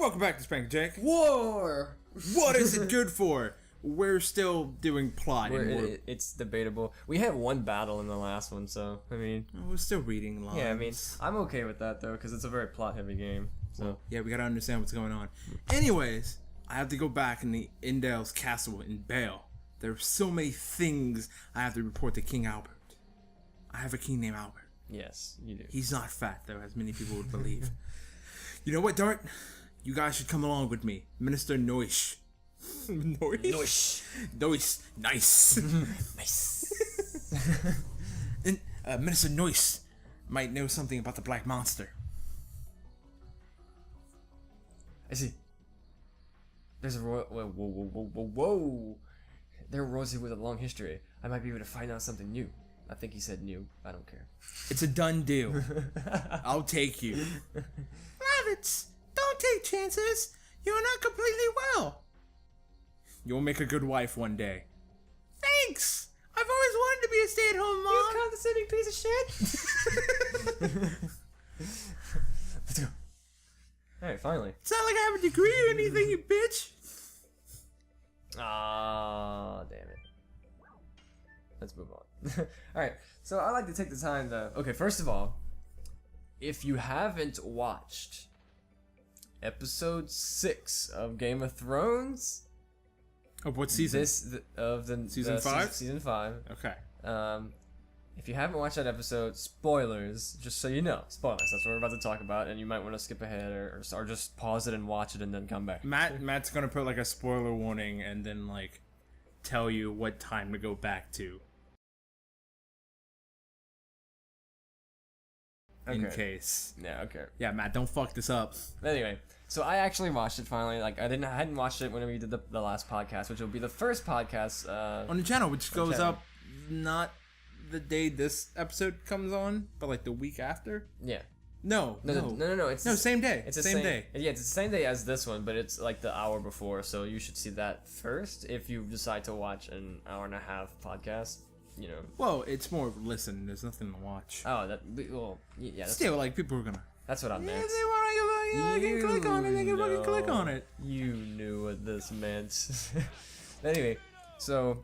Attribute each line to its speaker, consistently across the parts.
Speaker 1: Welcome back to Spank Jake.
Speaker 2: War!
Speaker 1: What is it good for? We're still doing plot.
Speaker 2: It's debatable. We had one battle in the last one, so, I mean...
Speaker 1: We're still reading lines.
Speaker 2: Yeah, I mean, I'm okay with that, though, because it's a very plot-heavy game, so...
Speaker 1: Yeah, we gotta understand what's going on. Anyways, I have to go back in the Indale's castle in Bale. There are so many things I have to report to King Albert. I have a king named Albert.
Speaker 2: Yes, you do.
Speaker 1: He's not fat, though, as many people would believe. You know what, Dart? You guys should come along with me. Minister Noish. Noish? Noish. Nice.
Speaker 2: Nice.
Speaker 1: And Minister Noish might know something about the Black Monster.
Speaker 2: I see. There's a royal... Whoa. They're royalty with a long history. I might be able to find out something new. I think he said new. I don't care.
Speaker 1: It's a done deal. I'll take you. Rabbits, don't take chances. You're not completely well. You'll make a good wife one day. Thanks. I've always wanted to be a stay-at-home mom.
Speaker 2: You condescending piece of shit. Let's go. Alright, finally.
Speaker 1: It's not like I have a degree or anything, you bitch.
Speaker 2: Ah, damn it. Let's move on. Alright, so I like to take the time to... Okay, first of all, if you haven't watched episode 6 of Game of Thrones...
Speaker 1: Of what season?
Speaker 2: Season
Speaker 1: 5?
Speaker 2: Season 5.
Speaker 1: Okay.
Speaker 2: If you haven't watched that episode, spoilers, just so you know. Spoilers, that's what we're about to talk about, and you might want to skip ahead or just pause it and watch it and then come back.
Speaker 1: Matt's gonna put like a spoiler warning and then like tell you what time to go back to. In case.
Speaker 2: Yeah, okay.
Speaker 1: Yeah, Matt, don't fuck this up.
Speaker 2: Anyway, so I actually watched it finally. Like I hadn't watched it whenever we did the last podcast, which will be the first podcast
Speaker 1: on the channel, which goes up not the day this episode comes on, but like the week after.
Speaker 2: Yeah.
Speaker 1: No.
Speaker 2: It's
Speaker 1: same day.
Speaker 2: It's the
Speaker 1: same day.
Speaker 2: Yeah, it's the same day as this one, but it's like the hour before. So you should see that first if you decide to watch an hour and a half podcast. You know.
Speaker 1: Well, it's more of listen. There's nothing to watch.
Speaker 2: Oh, yeah. That's
Speaker 1: still, like people are gonna.
Speaker 2: That's what I meant.
Speaker 1: Yeah, they want to click on it. They can fucking click on it.
Speaker 2: You knew what this meant. Anyway, so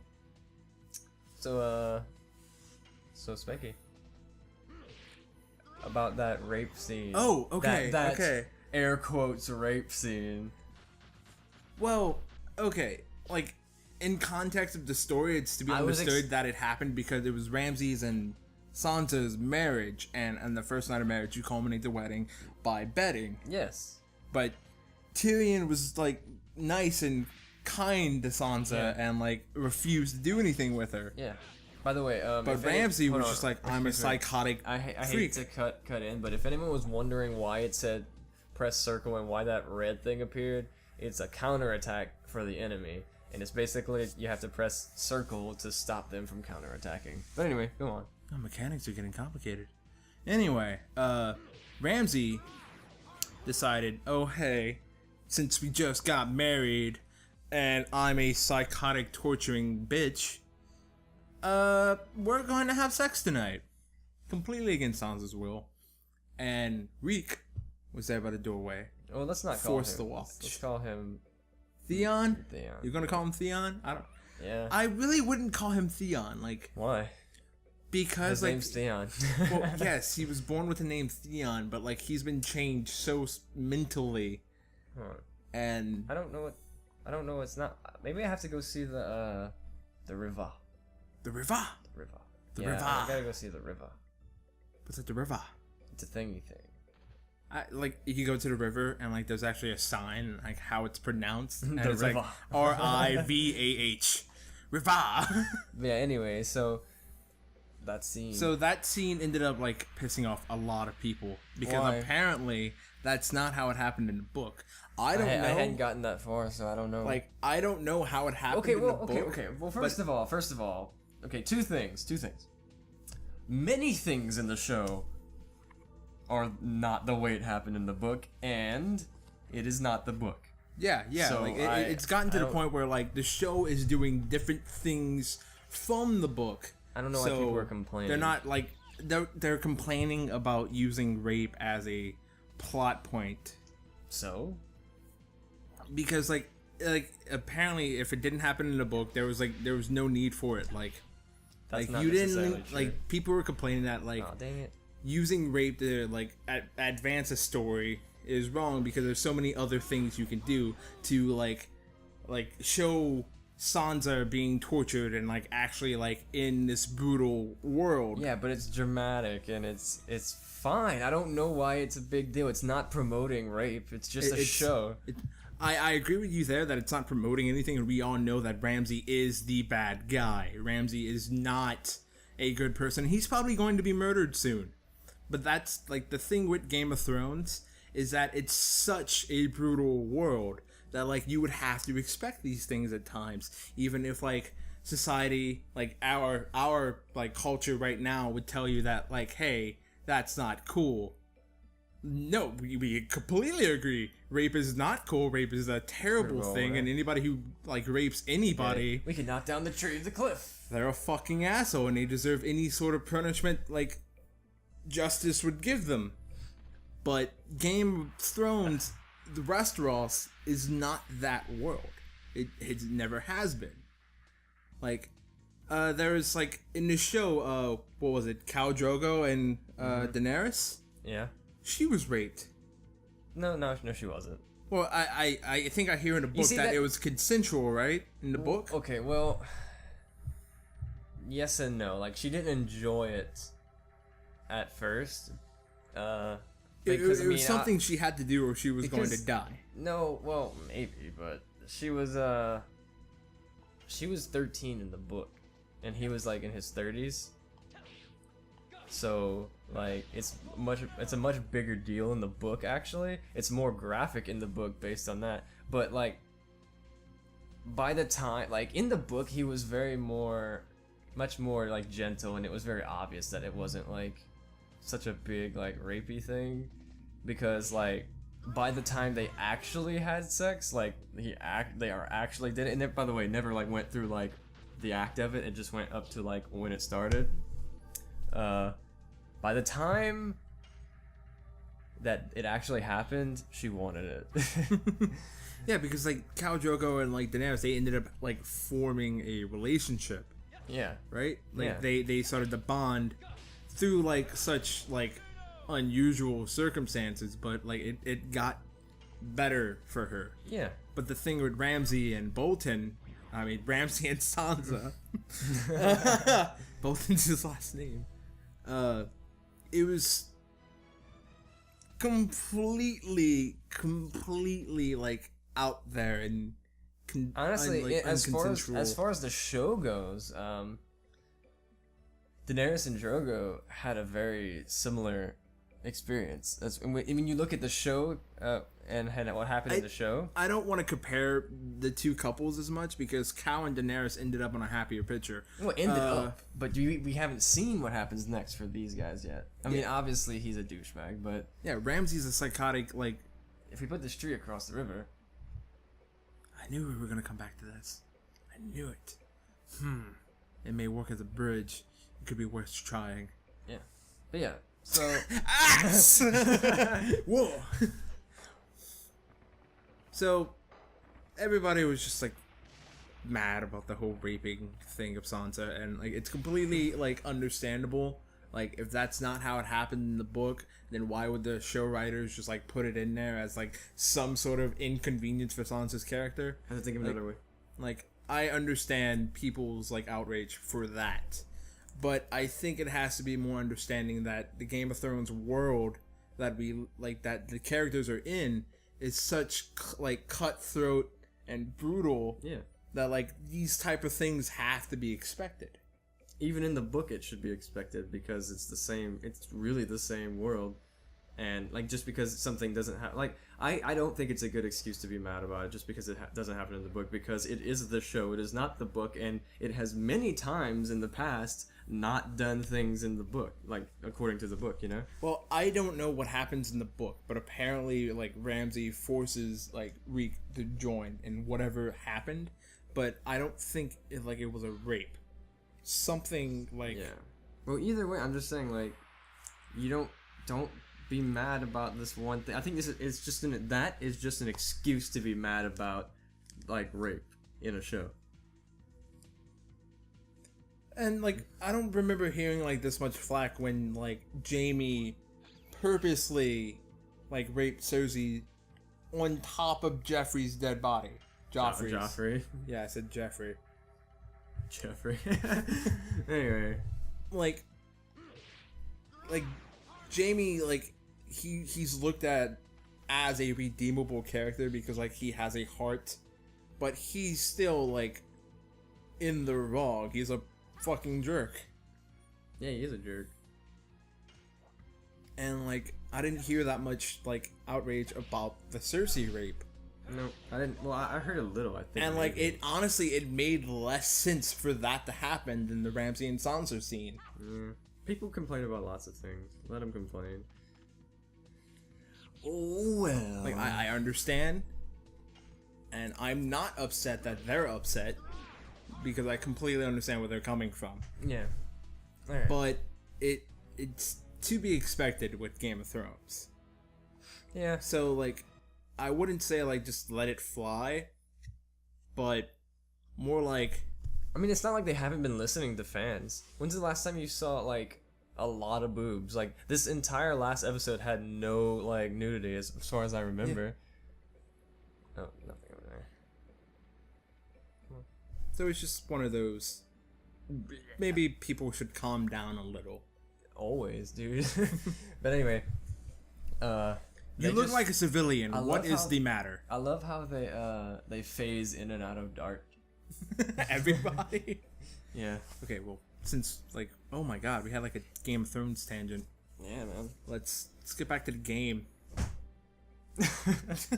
Speaker 2: Spankeh. About that rape scene.
Speaker 1: Oh, okay.
Speaker 2: That
Speaker 1: okay.
Speaker 2: Air quotes rape scene.
Speaker 1: Well, okay. Like, in context of the story, it's to be understood that it happened because it was Ramsay's and Sansa's marriage, and on the first night of marriage, you culminate the wedding by bedding.
Speaker 2: Yes. But
Speaker 1: Tyrion was like nice and kind to Sansa and like refused to do anything with her.
Speaker 2: Yeah. By the way,
Speaker 1: but Ramsay was just like, I'm a psychotic
Speaker 2: I hate to cut in, but if anyone was wondering why it said press circle and why that red thing appeared, it's a counterattack for the enemy. And it's basically, you have to press circle to stop them from counterattacking. But anyway, go on.
Speaker 1: Oh, mechanics are getting complicated. Anyway, Ramsay decided, oh hey, since we just got married and I'm a psychotic torturing bitch, we're going to have sex tonight. Completely against Sansa's will. And Reek was there by the doorway.
Speaker 2: Well, let's not call him.
Speaker 1: Forced the watch.
Speaker 2: Let's call him...
Speaker 1: Theon?
Speaker 2: Theon.
Speaker 1: You're gonna call him Theon? I don't...
Speaker 2: Yeah.
Speaker 1: I really wouldn't call him Theon, like...
Speaker 2: Why?
Speaker 1: Because,
Speaker 2: his name's Theon.
Speaker 1: Well, yes, he was born with the name Theon, but, like, he's been changed so mentally.
Speaker 2: Huh.
Speaker 1: And...
Speaker 2: I don't know what's not... Maybe I have to go see the river.
Speaker 1: The river?
Speaker 2: The river.
Speaker 1: The
Speaker 2: river.
Speaker 1: river.
Speaker 2: I gotta go see the river.
Speaker 1: What's at the river?
Speaker 2: It's a thingy thing.
Speaker 1: Like, you can go to the river and, like, there's actually a sign, like, how it's pronounced. And
Speaker 2: the
Speaker 1: it's
Speaker 2: river.
Speaker 1: like, R-I-V-A-H. River.
Speaker 2: Yeah, anyway, so... That scene.
Speaker 1: So that scene ended up, like, pissing off a lot of people. Because apparently, that's not how it happened in the book. I don't know.
Speaker 2: I hadn't gotten that far, so I don't know.
Speaker 1: Like, I don't know how it happened in the book.
Speaker 2: Okay. Well, first of all... Okay, two things. Many things in the show are not the way it happened in the book, and it is not the book.
Speaker 1: Yeah. So like it's gotten to the point where like the show is doing different things from the book.
Speaker 2: I don't know why people are complaining.
Speaker 1: They're not like they're complaining about using rape as a plot point.
Speaker 2: So?
Speaker 1: because like apparently if it didn't happen in the book, there was no need for it.
Speaker 2: That's
Speaker 1: like
Speaker 2: not
Speaker 1: you
Speaker 2: necessarily
Speaker 1: didn't
Speaker 2: true.
Speaker 1: like people were complaining that like
Speaker 2: Oh, dang it.
Speaker 1: using rape to like advance a story is wrong because there's so many other things you can do to like show Sansa being tortured and like actually like in this brutal world.
Speaker 2: Yeah, but it's dramatic and it's fine. I don't know why it's a big deal. It's not promoting rape. It's just a show.
Speaker 1: I agree with you there that it's not promoting anything, and we all know that Ramsay is the bad guy. Ramsay is not a good person. He's probably going to be murdered soon. But that's like the thing with Game of Thrones is that it's such a brutal world that like you would have to expect these things at times, even if like society, like our like culture right now would tell you that like, hey, that's not cool. No, we completely agree. Rape is not cool. Rape is a terrible thing,
Speaker 2: right?
Speaker 1: and anybody who like rapes anybody,
Speaker 2: We can knock down the tree, the cliff.
Speaker 1: they're a fucking asshole, and they deserve any sort of punishment like justice would give them. But Game of Thrones, the Westeros is not that world. It never has been. Like, there was like in the show, what was it, Khal Drogo and Daenerys?
Speaker 2: Yeah.
Speaker 1: She was raped.
Speaker 2: No, she wasn't.
Speaker 1: Well, I think I hear in the book
Speaker 2: see
Speaker 1: that
Speaker 2: that-
Speaker 1: it was consensual, right? In the book?
Speaker 2: Okay, well, yes and no. Like, she didn't enjoy it at first.
Speaker 1: It
Speaker 2: Because,
Speaker 1: was something she had to do or she was going to
Speaker 2: because-
Speaker 1: die.
Speaker 2: No, well, maybe, but she was 13 in the book, and he was like in his 30s. So like it's a much bigger deal in the book. Actually, it's more graphic in the book based on that. But like by the time, like in the book, he was much more like gentle, and it was very obvious that it wasn't like such a big like rapey thing, because like by the time they actually had sex, like they actually did it, and it, by the way, never like went through like the act of it. It just went up to like when it started. By the time that it actually happened, she wanted it.
Speaker 1: Yeah, because like Khal Drogo and like Daenerys, they ended up like forming a relationship,
Speaker 2: Yeah.
Speaker 1: right? Like
Speaker 2: Yeah.
Speaker 1: they started to bond through like such like unusual circumstances, but like it got better for her.
Speaker 2: Yeah.
Speaker 1: But the thing with Ramsay and Bolton, I mean Ramsay and Sansa, Bolton's his last name. It was completely like out there and
Speaker 2: Honestly, as far as the show goes, Daenerys and Drogo had a very similar experience. I mean, you look at the show and what happened in the show.
Speaker 1: I don't want to compare the two couples as much because Khal and Daenerys ended up on a happier picture.
Speaker 2: Well, ended up, but we haven't seen what happens next for these guys yet. I mean, obviously he's a douchebag, but
Speaker 1: yeah, Ramsay's a psychotic. Like,
Speaker 2: if we put this tree across the river,
Speaker 1: I knew we were gonna come back to this. I knew it. It may work as a bridge. It could be worth trying.
Speaker 2: yeah, but yeah. So
Speaker 1: Axe! Whoa. So everybody was just like mad about the whole raping thing of Sansa, and like it's completely like understandable. Like if that's not how it happened in the book, then why would the show writers just like put it in there as like some sort of inconvenience for Sansa's character?
Speaker 2: I have to think of another way.
Speaker 1: Like I understand people's like outrage for that. But I think it has to be more understanding that the Game of Thrones world that we like, that the characters are in, is such like cutthroat and brutal.
Speaker 2: Yeah.
Speaker 1: That like these type of things have to be expected.
Speaker 2: Even in the book, it should be expected because it's the same. It's really the same world, and like just because something doesn't have like I don't think it's a good excuse to be mad about it just because it doesn't happen in the book, because it is the show. It is not the book, and it has many times in the past not done things in the book, like according to the book, you know.
Speaker 1: Well, I don't know what happens in the book, but apparently like Ramsay forces like Reek to join in whatever happened, but I don't think it was a rape. Something like
Speaker 2: Yeah. Well, either way, I'm just saying like you don't be mad about this one thing. I think it's just that is just an excuse to be mad about, like, rape in a show.
Speaker 1: And like, I don't remember hearing like this much flack when like Jamie purposely like raped Susie on top of Jeffrey's dead body.
Speaker 2: Joffrey.
Speaker 1: Yeah, I said Jeffrey.
Speaker 2: Jeffrey. Anyway,
Speaker 1: like Jamie, like he's looked at as a redeemable character because like he has a heart, but he's still like in the wrong. He's a fucking jerk.
Speaker 2: yeah, he is a jerk.
Speaker 1: And like I didn't hear that much like outrage about the Cersei rape.
Speaker 2: No, I didn't. Well, I heard a little, I think.
Speaker 1: And like
Speaker 2: maybe.
Speaker 1: it honestly, it made less sense for that to happen than the Ramsay and Sansa scene.
Speaker 2: People complain about lots of things. Let them complain.
Speaker 1: Oh well. Like I understand, and I'm not upset that they're upset because I completely understand where they're coming from.
Speaker 2: Yeah. Alright.
Speaker 1: But it's to be expected with Game of Thrones.
Speaker 2: Yeah.
Speaker 1: So like, I wouldn't say like just let it fly, but more like.
Speaker 2: I mean, it's not like they haven't been listening to fans. When's the last time you saw like a lot of boobs? Like this entire last episode had no like nudity as far as I remember. Yeah. Oh, nothing over there.
Speaker 1: So it's just one of those. Maybe people should calm down a little.
Speaker 2: Always, dude. But anyway,
Speaker 1: you look like a civilian. What is the matter?
Speaker 2: I love how they phase in and out of dark.
Speaker 1: Everybody.
Speaker 2: Yeah.
Speaker 1: Okay, well, since like, oh my god, we had like a Game of Thrones tangent.
Speaker 2: Yeah, man.
Speaker 1: Let's get back to the game.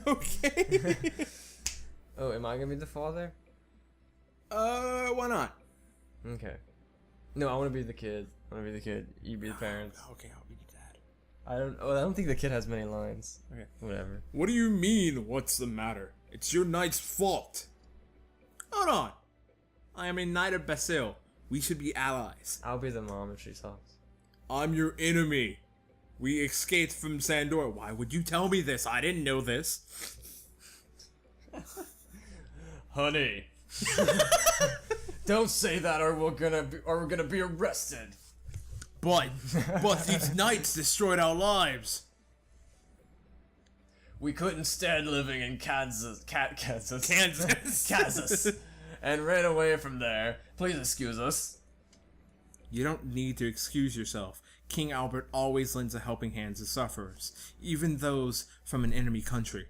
Speaker 1: Okay.
Speaker 2: Oh, am I gonna be the father?
Speaker 1: Why not?
Speaker 2: Okay. No, I want to be the kid. I want to be the kid. You be the parents.
Speaker 1: Okay, I'll be the dad.
Speaker 2: I don't think the kid has many lines.
Speaker 1: Okay.
Speaker 2: Whatever.
Speaker 1: What do you mean, what's the matter? It's your knight's fault. Hold on. I am a knight of Basil. We should be allies.
Speaker 2: I'll be the mom if she talks.
Speaker 1: I'm your enemy. We escaped from Sandor. Why would you tell me this? I didn't know this.
Speaker 2: Honey. Don't say that or we're gonna be arrested.
Speaker 1: But these knights destroyed our lives.
Speaker 2: We couldn't stand living in Kansas,
Speaker 1: Kansas.
Speaker 2: and ran away from there. Please excuse us.
Speaker 1: You don't need to excuse yourself. King Albert always lends a helping hand to sufferers, even those from an enemy country.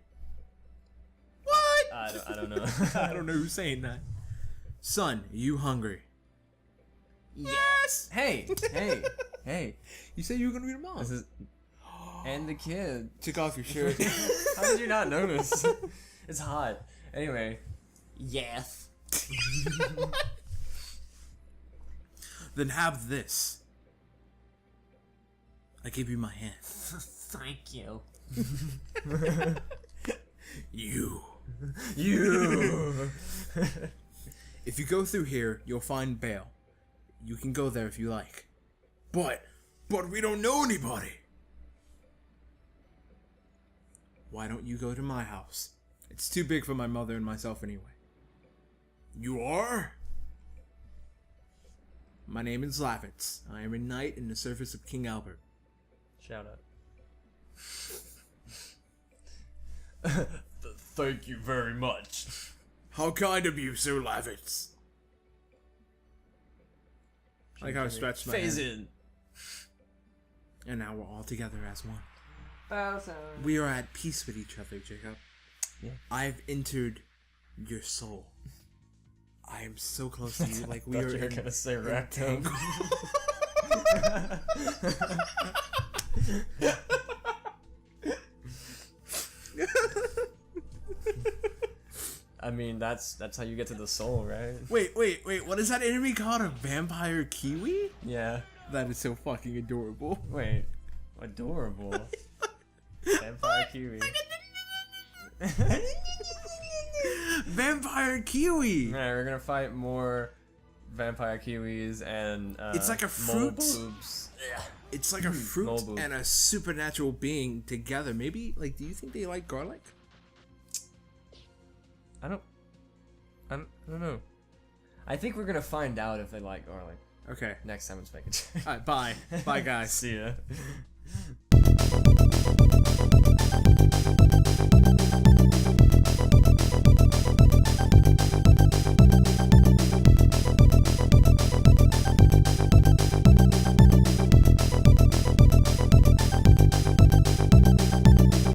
Speaker 1: What?
Speaker 2: I don't know.
Speaker 1: I don't know who's saying that. Son, are you hungry? Yes.
Speaker 2: Hey.
Speaker 1: You said you were gonna be the mom.
Speaker 2: This is and the kid.
Speaker 1: Took off your shirt.
Speaker 2: How did you not notice? It's hot. Anyway.
Speaker 1: Yes. Then have this. I give you my hand.
Speaker 2: Thank you.
Speaker 1: You.
Speaker 2: You.
Speaker 1: If you go through here, you'll find Bale. You can go there if you like. But we don't know anybody. Why don't you go to my house? It's too big for my mother and myself anyway. You are? My name is Lavitz. I am a knight in the service of King Albert.
Speaker 2: Shout out. Thank you very much.
Speaker 1: How kind of you, Sir Lavitz. Like how I stretched my
Speaker 2: Phase
Speaker 1: hand.
Speaker 2: in.
Speaker 1: And now we're all together as one. We are at peace with each other, Jacob.
Speaker 2: Yeah.
Speaker 1: I've entered your soul. I am so close to you, like we are.
Speaker 2: You were gonna say rectum. I mean, that's how you get to the soul, right?
Speaker 1: Wait, what is that enemy called? A vampire kiwi?
Speaker 2: Yeah.
Speaker 1: That is so fucking adorable.
Speaker 2: Wait. Adorable. Vampire kiwi.
Speaker 1: Vampire kiwi!
Speaker 2: Alright, we're gonna fight more vampire kiwis and
Speaker 1: it's like a fruit.
Speaker 2: boobs.
Speaker 1: It's like a fruit
Speaker 2: Nobu.
Speaker 1: and a supernatural being together. Maybe, like, do you think they like garlic?
Speaker 2: I don't know. I think we're gonna find out if they like garlic
Speaker 1: Okay.
Speaker 2: next time in Spankeh.
Speaker 1: All right, bye. Bye, guys.
Speaker 2: See ya.